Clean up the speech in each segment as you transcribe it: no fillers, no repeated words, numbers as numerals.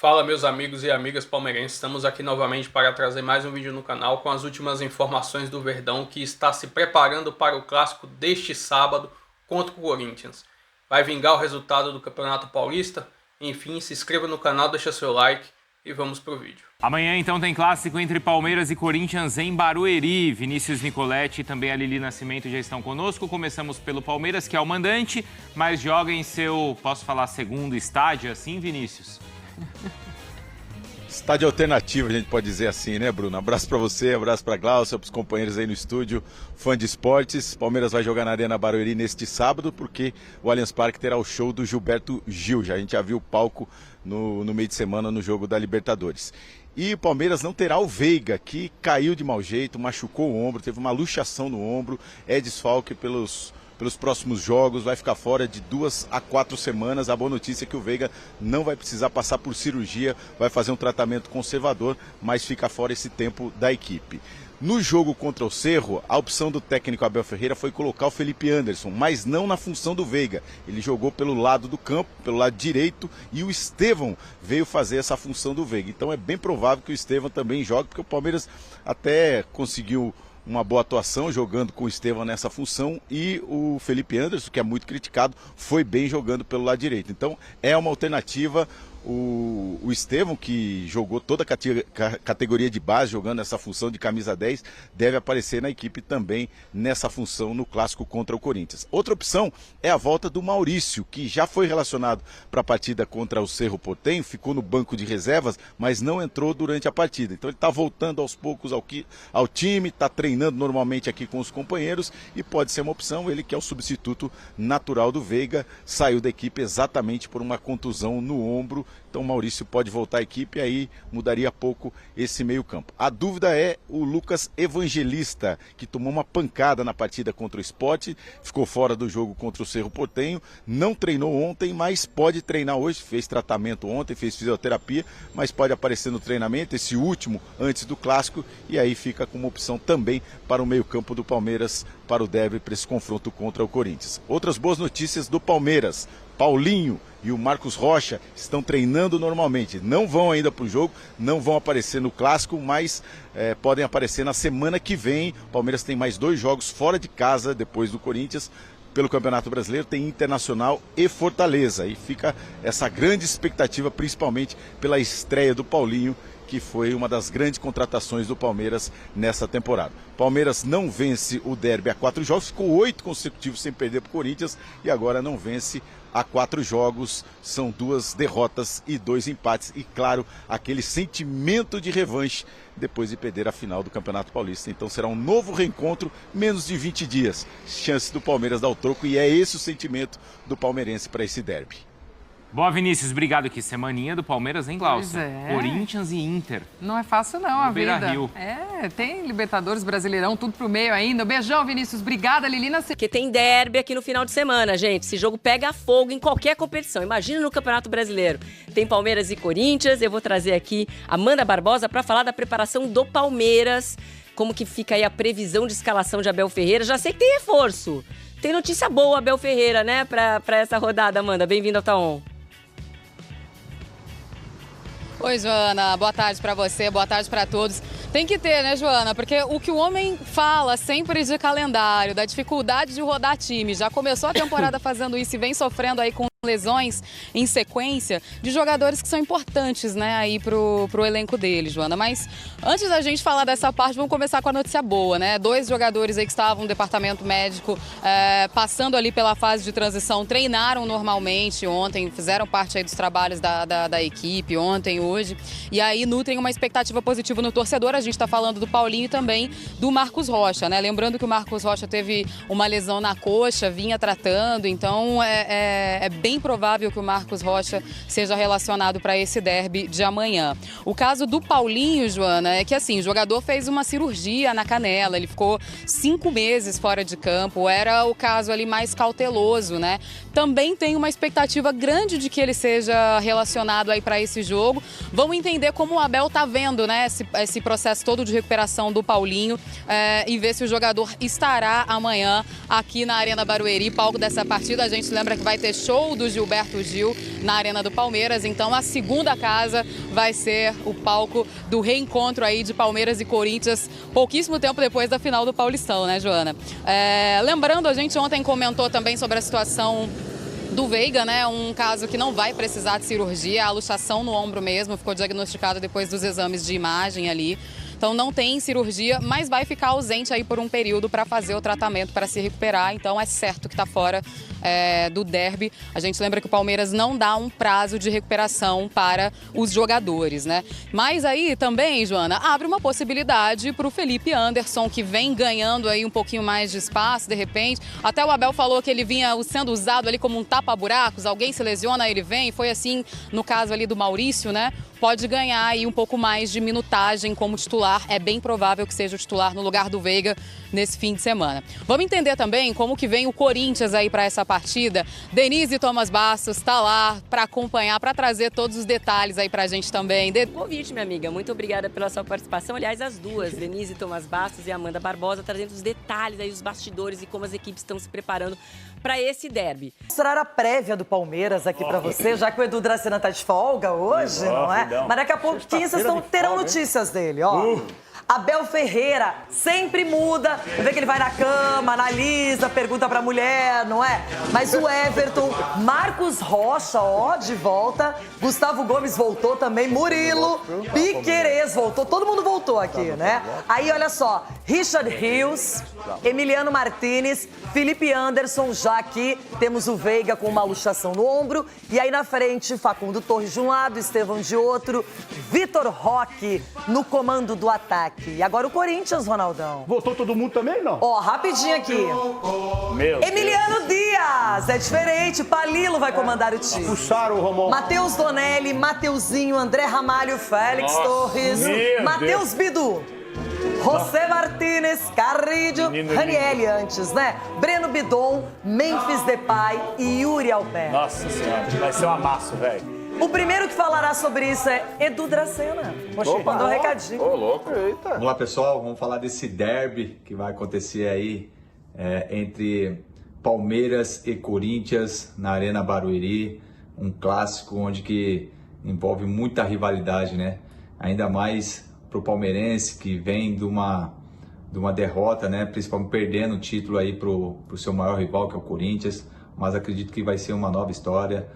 Fala, meus amigos e amigas palmeirenses, estamos aqui novamente para trazer mais um vídeo no canal com as últimas informações do Verdão, que está se preparando para o clássico deste sábado contra o Corinthians. Vai vingar o resultado do Campeonato Paulista? Enfim, se inscreva no canal, deixa seu like e vamos pro vídeo. Amanhã, então, tem clássico entre Palmeiras e Corinthians em Barueri. Vinícius Nicoletti e também a Lili Nascimento já estão conosco. Começamos pelo Palmeiras, que é o mandante, mas joga em seu, posso falar, segundo estádio, assim, Vinícius? Estádio alternativo, a gente pode dizer assim, né, Bruno? Abraço pra você, abraço pra Glaucia, pros companheiros aí no estúdio, fã de esportes. Palmeiras vai jogar na Arena Barueri neste sábado, porque o Allianz Parque terá o show do Gilberto Gil. A gente já viu o palco no meio de semana no jogo da Libertadores. E o Palmeiras não terá o Veiga, que caiu de mau jeito, machucou o ombro, teve uma luxação no ombro, é desfalque pelos próximos jogos, vai ficar fora de 2 a 4 semanas. A boa notícia é que o Veiga não vai precisar passar por cirurgia, vai fazer um tratamento conservador, mas fica fora esse tempo da equipe. No jogo contra o Cerro, a opção do técnico Abel Ferreira foi colocar o Felipe Anderson, mas não na função do Veiga. Ele jogou pelo lado do campo, pelo lado direito, e o Estevão veio fazer essa função do Veiga. Então é bem provável que o Estevão também jogue, porque o Palmeiras até conseguiu uma boa atuação jogando com o Estevão nessa função, e o Felipe Anderson, que é muito criticado, foi bem jogando pelo lado direito. Então é uma alternativa. O Estevão, que jogou toda a categoria de base jogando essa função de camisa 10, deve aparecer na equipe também nessa função no clássico contra o Corinthians. Outra opção é a volta do Maurício, que já foi relacionado para a partida contra o Cerro Porteño, ficou no banco de reservas, mas não entrou durante a partida. Então ele está voltando aos poucos ao time, está treinando normalmente aqui com os companheiros e pode ser uma opção. Ele, que é o substituto natural do Veiga, saiu da equipe exatamente por uma contusão no ombro. Então o Maurício pode voltar à equipe e aí mudaria pouco esse meio campo. A dúvida é o Lucas Evangelista, que tomou uma pancada na partida contra o Sport, ficou fora do jogo contra o Cerro Porteño, não treinou ontem, mas pode treinar hoje, fez tratamento ontem, fez fisioterapia, mas pode aparecer no treinamento, esse último antes do clássico, e aí fica como opção também para o meio campo do Palmeiras, para o derby, para esse confronto contra o Corinthians. Outras boas notícias do Palmeiras: Paulinho e o Marcos Rocha estão treinando normalmente, não vão ainda para o jogo, não vão aparecer no clássico, mas podem aparecer na semana que vem. O Palmeiras tem mais 2 jogos fora de casa depois do Corinthians. Pelo Campeonato Brasileiro tem Internacional e Fortaleza, e fica essa grande expectativa, principalmente pela estreia do Paulinho, que foi uma das grandes contratações do Palmeiras nessa temporada. Palmeiras não vence o derby há 4 jogos, ficou 8 consecutivos sem perder para o Corinthians, e agora não vence há 4 jogos, são 2 derrotas e 2 empates, e claro, aquele sentimento de revanche depois de perder a final do Campeonato Paulista. Então será um novo reencontro, menos de 20 dias, chance do Palmeiras dar o troco, e é esse o sentimento do palmeirense para esse derby. Boa, Vinícius, obrigado aqui. Semaninha do Palmeiras, hein, Glaucia? Corinthians e Inter. Não é fácil não, a vida. Beira-Rio. Tem Libertadores, Brasileirão, tudo pro meio ainda. Beijão, Vinícius. Obrigada, Lilina. Porque tem derby aqui no final de semana, gente. Esse jogo pega fogo em qualquer competição. Imagina no Campeonato Brasileiro. Tem Palmeiras e Corinthians. Eu vou trazer aqui Amanda Barbosa para falar da preparação do Palmeiras. Como que fica aí a previsão de escalação de Abel Ferreira. Já sei que tem reforço. Tem notícia boa, Abel Ferreira, né, para essa rodada, Amanda. Bem-vindo ao Taon. Oi, Joana, boa tarde para você, boa tarde para todos. Tem que ter, né, Joana? Porque o que o homem fala sempre de calendário, da dificuldade de rodar time, já começou a temporada fazendo isso e vem sofrendo aí com lesões em sequência de jogadores que são importantes, né, aí pro elenco dele, Joana. Mas antes da gente falar dessa parte, vamos começar com a notícia boa, né? 2 jogadores aí que estavam no departamento médico, passando ali pela fase de transição, treinaram normalmente ontem, fizeram parte aí dos trabalhos da equipe ontem, hoje, e aí nutrem uma expectativa positiva no torcedor. A gente está falando do Paulinho e também do Marcos Rocha, né? Lembrando que o Marcos Rocha teve uma lesão na coxa, vinha tratando, então é bem provável que o Marcos Rocha seja relacionado para esse derby de amanhã. O caso do Paulinho, Joana, é que assim, o jogador fez uma cirurgia na canela, ele ficou 5 meses fora de campo, era o caso ali mais cauteloso, né? Também tem uma expectativa grande de que ele seja relacionado aí para esse jogo. Vamos entender como o Abel tá vendo, né, esse processo todo de recuperação do Paulinho, e ver se o jogador estará amanhã aqui na Arena Barueri, palco dessa partida. A gente lembra que vai ter show do Gilberto Gil na Arena do Palmeiras. Então a segunda casa vai ser o palco do reencontro aí de Palmeiras e Corinthians, pouquíssimo tempo depois da final do Paulistão, né, Joana? Lembrando, a gente ontem comentou também sobre a situação do Veiga, né? Um caso que não vai precisar de cirurgia, a luxação no ombro mesmo, ficou diagnosticado depois dos exames de imagem ali. Então não tem cirurgia, mas vai ficar ausente aí por um período para fazer o tratamento para se recuperar. Então é certo que está fora do derby. A gente lembra que o Palmeiras não dá um prazo de recuperação para os jogadores, né? Mas aí também, Joana, abre uma possibilidade para o Felipe Anderson, que vem ganhando aí um pouquinho mais de espaço, de repente. Até o Abel falou que ele vinha sendo usado ali como um tapa-buracos, alguém se lesiona, ele vem. Foi assim no caso ali do Maurício, né? Pode ganhar aí um pouco mais de minutagem como titular. É bem provável que seja o titular no lugar do Veiga nesse fim de semana. Vamos entender também como que vem o Corinthians aí para essa partida. Denise Thomas Bastos está lá para acompanhar, para trazer todos os detalhes aí para a gente também. Convite, minha amiga. Muito obrigada pela sua participação. Aliás, as duas, Denise Thomas Bastos e Amanda Barbosa, trazendo os detalhes aí, os bastidores e como as equipes estão se preparando para esse derby. Vou mostrar a prévia do Palmeiras aqui para você, já que o Edu Dracena tá de folga hoje, não é? Mas daqui a pouquinho vocês terão notícias dele, ó. Abel Ferreira sempre muda, vê que ele vai na cama, analisa, pergunta pra mulher, não é? Mas o Everton, Marcos Rocha, ó, de volta, Gustavo Gomes voltou também, Murilo, Piquerez voltou, todo mundo voltou aqui, né? Aí, olha só, Richard Rios, Emiliano Martinez, Felipe Anderson, já aqui temos o Veiga com uma luxação no ombro, e aí na frente, Facundo Torres de um lado, Estevão de outro, Vitor Roque no comando do ataque. E agora o Corinthians, Ronaldão. Voltou todo mundo também, não? Ó, rapidinho aqui. Emiliano Dias, é diferente. Palilo vai comandar o time. Puxaram o Romão. Matheus Donelli, Mateuzinho, André Ramalho, Félix Torres, Matheus Bidu, José Martínez, Carrillo, Ranieri antes, né? Breno Bidon, Memphis Depay e Yuri Alberto. Nossa Senhora, vai ser um amasso, velho. O primeiro que falará sobre isso é Edu Dracena. Poxa, mandou um recadinho. Ô, louco. Eita. Vamos lá, pessoal. Vamos falar desse derby que vai acontecer aí entre Palmeiras e Corinthians na Arena Barueri. Um clássico onde que envolve muita rivalidade, né? Ainda mais pro palmeirense que vem de uma derrota, né? Principalmente perdendo o título aí pro seu maior rival, que é o Corinthians. Mas acredito que vai ser uma nova história.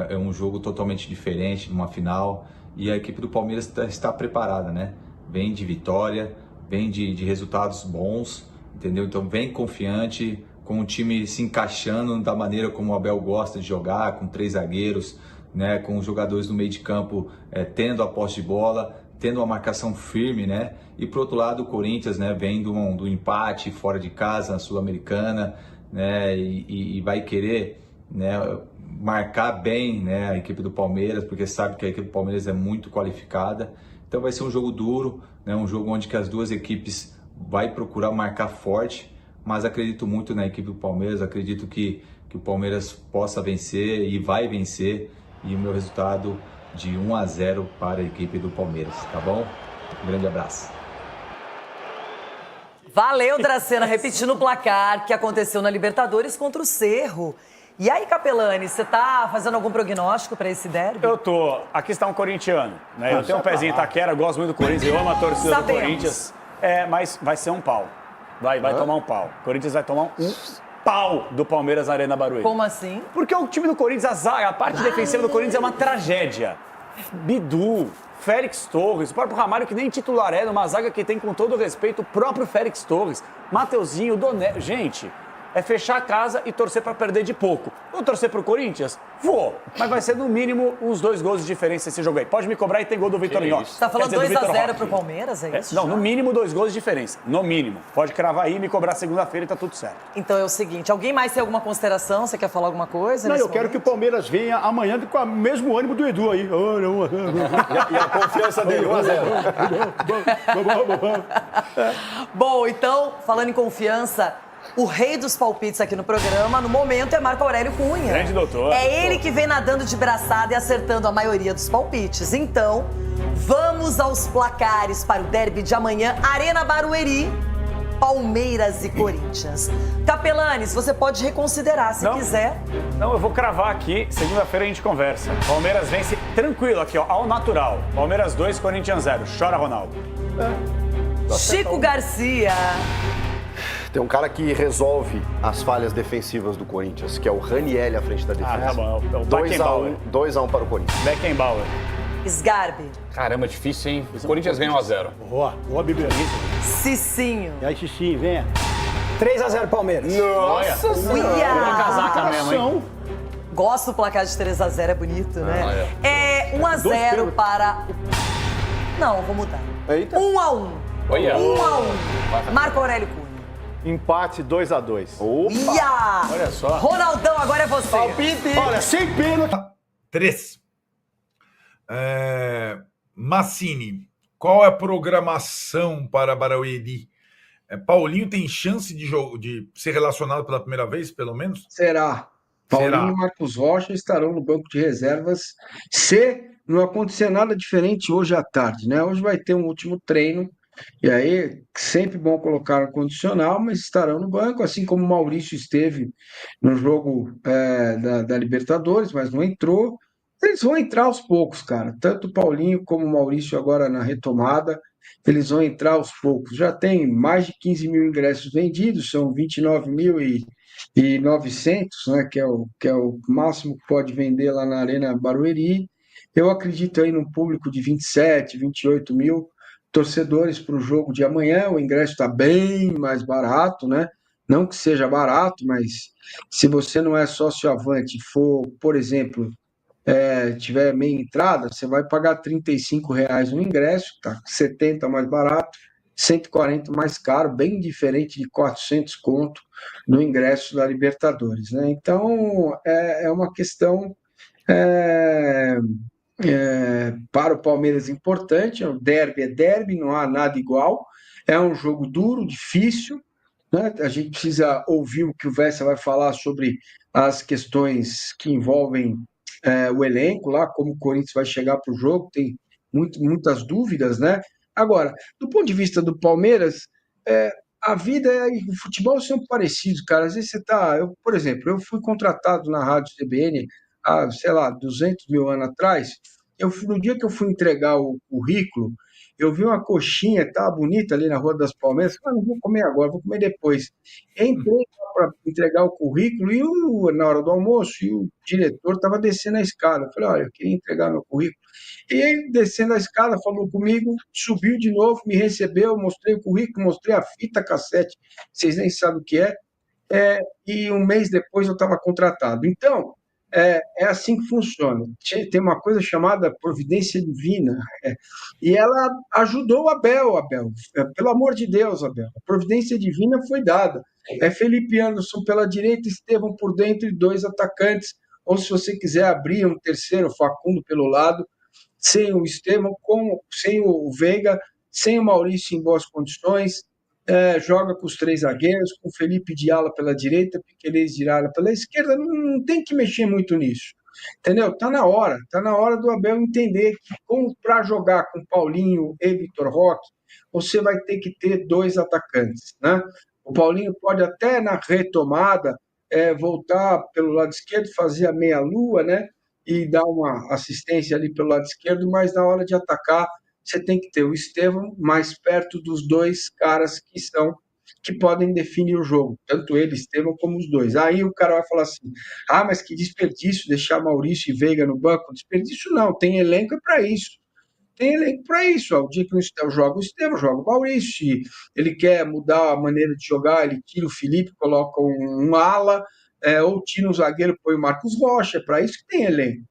É um jogo totalmente diferente, numa final, e a equipe do Palmeiras está preparada, né? Vem de vitória, vem de resultados bons, entendeu? Então vem confiante, com o time se encaixando da maneira como o Abel gosta de jogar, com 3 zagueiros, né? Com os jogadores no meio de campo tendo a posse de bola, tendo uma marcação firme, né? E por outro lado o Corinthians, né? Vem do empate fora de casa na Sul-Americana, né? E vai querer, né? Marcar bem, né, a equipe do Palmeiras, porque sabe que a equipe do Palmeiras é muito qualificada. Então vai ser um jogo duro, né, um jogo onde que as duas equipes vai procurar marcar forte, mas acredito muito na equipe do Palmeiras, acredito que o Palmeiras possa vencer e vai vencer, e o meu resultado de 1-0 para a equipe do Palmeiras, tá bom? Um grande abraço. Valeu, Dracena, repetindo o placar que aconteceu na Libertadores contra o Cerro. E aí, Capelani, você tá fazendo algum prognóstico para esse derby? Eu tô. Aqui está um corintiano, né? Eu tenho um pezinho em Itaquera, gosto muito do Corinthians, eu amo a torcida do Corinthians. Mas vai ser um pau. Vai tomar um pau. O Corinthians vai tomar um pau do Palmeiras na Arena Barueri. Como assim? Porque o time do Corinthians, a parte defensiva do Corinthians é uma tragédia. Bidu, Félix Torres, o próprio Ramalho, que nem titular numa zaga que tem, com todo o respeito, o próprio Félix Torres, Mateuzinho, Donelli. Gente, é fechar a casa e torcer para perder de pouco. Vou torcer pro Corinthians? Vou. Mas vai ser no mínimo uns 2 gols de diferença esse jogo aí. Pode me cobrar e tem gol do Vitor Nhoque. Você tá falando 2-0 pro Palmeiras, é isso? Não, no mínimo 2 gols de diferença. No mínimo. Pode cravar aí e me cobrar segunda-feira e tá tudo certo. Então é o seguinte, alguém mais tem alguma consideração? Você quer falar alguma coisa? Não, eu quero que o Palmeiras venha amanhã com o mesmo ânimo do Edu aí. E a confiança dele, 1-0. Bom, então, falando em confiança, o rei dos palpites aqui no programa, no momento, é Marco Aurélio Cunha. Grande doutor. É ele que vem nadando de braçada e acertando a maioria dos palpites. Então, vamos aos placares para o derby de amanhã, Arena Barueri. Palmeiras e Corinthians. Capelanes, você pode reconsiderar se quiser. Não, eu vou cravar aqui. Segunda-feira a gente conversa. Palmeiras vence tranquilo aqui, ó, ao natural. Palmeiras 2, Corinthians 0. Chora, Ronaldo. Chico Garcia. Tem um cara que resolve as falhas defensivas do Corinthians, que é o Ranieri à frente da defesa. Tá bom. É o Beckenbauer. 2-1 para o Corinthians. Beckenbauer. Sgarbi. Caramba, difícil, hein? O Corinthians ganha 1-0. Boa Bíblia. Cicinho. E aí, Xixi, venha. 3-0 Palmeiras. Nossa Uia. Uma casaca mesmo, hein? Gosto do placar de 3-0, é bonito, né? É 1-0 para... Não, vou mudar. Eita. 1-1. Olha. 1-1. Marco Aurélio Cunha. Empate 2-2. Ia! Olha só. Ronaldão, agora é você. Olha, sem pênalti. 3. Massini, qual é a programação para Barueri? Paulinho tem chance de ser relacionado pela primeira vez, pelo menos? Será. Paulinho e Marcos Rocha estarão no banco de reservas se não acontecer nada diferente hoje à tarde, né? Hoje vai ter um último treino, e aí sempre bom colocar no condicional, mas estarão no banco, assim como o Maurício esteve no jogo da Libertadores, mas não entrou. Eles vão entrar aos poucos, cara. Tanto o Paulinho como o Maurício agora na retomada, eles vão entrar aos poucos. Já tem mais de 15 mil ingressos vendidos, são 29.900, né, que é o máximo que pode vender lá na Arena Barueri. Eu acredito aí num público de 27, 28 mil torcedores para o jogo de amanhã. O ingresso está bem mais barato, né? Não que seja barato, mas se você não é sócio-avante e for, por exemplo, tiver meia entrada, você vai pagar R$35 no ingresso, tá? 70 mais barato, 140 mais caro, bem diferente de 400 conto no ingresso da Libertadores, né? Então, é uma questão para o Palmeiras importante. O derby é derby, não há nada igual, é um jogo duro, difícil, né? A gente precisa ouvir o que o Vessa vai falar sobre as questões que envolvem o elenco lá, como o Corinthians vai chegar para o jogo, tem muitas dúvidas, né? Agora, do ponto de vista do Palmeiras, a vida e o futebol são parecidos, cara. Às vezes você por exemplo, eu fui contratado na Rádio CBN há, sei lá, 200 mil anos atrás. No dia que eu fui entregar o currículo, eu vi uma coxinha, tá bonita ali na Rua das Palmeiras. Não vou comer agora, vou comer depois. Entrei para entregar o currículo e na hora do almoço, e o diretor estava descendo a escada. Eu falei, olha, eu queria entregar meu currículo. E ele, descendo a escada, falou comigo, subiu de novo, me recebeu, mostrei o currículo, mostrei a fita cassete, vocês nem sabem o que é. E um mês depois eu estava contratado. Então, é assim que funciona. Tem uma coisa chamada providência divina, e ela ajudou o Abel. Pelo amor de Deus, Abel, a providência divina foi dada. Felipe Anderson pela direita, Estevão por dentro e 2 atacantes, ou se você quiser abrir um terceiro, Facundo pelo lado, sem o Estevão, sem o Veiga, sem o Maurício em boas condições. Joga com os 3 zagueiros, com o Felipe de ala pela direita, Piquerez de ala pela esquerda, não tem que mexer muito nisso, entendeu? Tá na hora do Abel entender que para jogar com Paulinho e Vitor Roque, você vai ter que ter 2 atacantes, né? O Paulinho pode até na retomada voltar pelo lado esquerdo, fazer a meia-lua, né? E dar uma assistência ali pelo lado esquerdo, mas na hora de atacar você tem que ter o Estevão mais perto dos 2 caras que podem definir o jogo, tanto ele, Estevão, como os 2. Aí o cara vai falar assim, mas que desperdício deixar Maurício e Veiga no banco. Desperdício não, tem elenco para isso. O dia que eu jogo o Estevão, joga o Maurício. Se ele quer mudar a maneira de jogar, ele tira o Felipe, coloca um ala, ou tira um zagueiro, põe o Marcos Rocha. É para isso que tem elenco.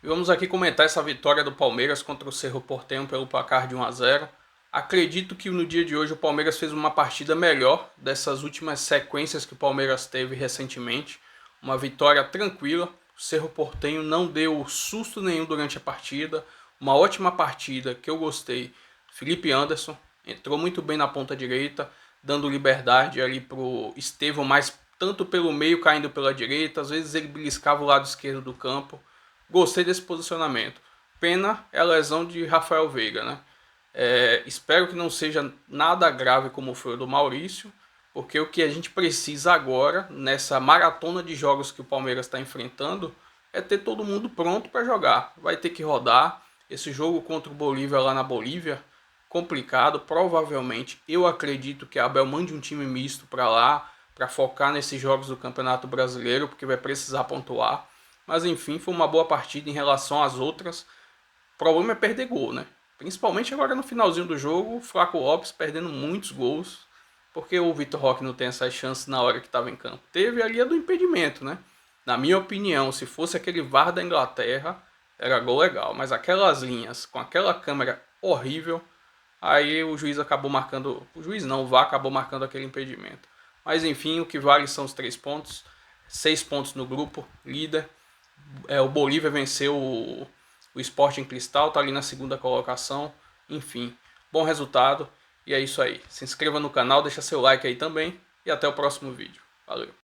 E vamos aqui comentar essa vitória do Palmeiras contra o Cerro Porteño pelo placar de 1-0. Acredito que no dia de hoje o Palmeiras fez uma partida melhor dessas últimas sequências que o Palmeiras teve recentemente. Uma vitória tranquila. O Cerro Porteño não deu susto nenhum durante a partida. Uma ótima partida que eu gostei. Felipe Anderson entrou muito bem na ponta direita, dando liberdade ali para o Estevão, mas tanto pelo meio caindo pela direita. Às vezes ele beliscava o lado esquerdo do campo. Gostei desse posicionamento. Pena é a lesão de Rafael Veiga, né? Espero que não seja nada grave como foi o do Maurício, porque o que a gente precisa agora, nessa maratona de jogos que o Palmeiras está enfrentando, é ter todo mundo pronto para jogar. Vai ter que rodar. Esse jogo contra o Bolívia lá na Bolívia, complicado. Provavelmente, eu acredito que a Abel mande um time misto para lá, para focar nesses jogos do Campeonato Brasileiro, porque vai precisar pontuar. Mas enfim, foi uma boa partida em relação às outras. O problema é perder gol, né? Principalmente agora no finalzinho do jogo, o Flaco Lopes perdendo muitos gols, porque o Vitor Roque não tem essas chances na hora que estava em campo. Teve ali a do impedimento, né? Na minha opinião, se fosse aquele VAR da Inglaterra, era gol legal. Mas aquelas linhas, com aquela câmera horrível, aí o juiz acabou marcando... O juiz não, o VAR acabou marcando aquele impedimento. Mas enfim, o que vale são os 3 pontos. 6 pontos no grupo, líder. O Bolívia venceu o Sporting Cristal, tá ali na 2ª colocação. Enfim, bom resultado. E é isso aí. Se inscreva no canal, deixa seu like aí também. E até o próximo vídeo. Valeu!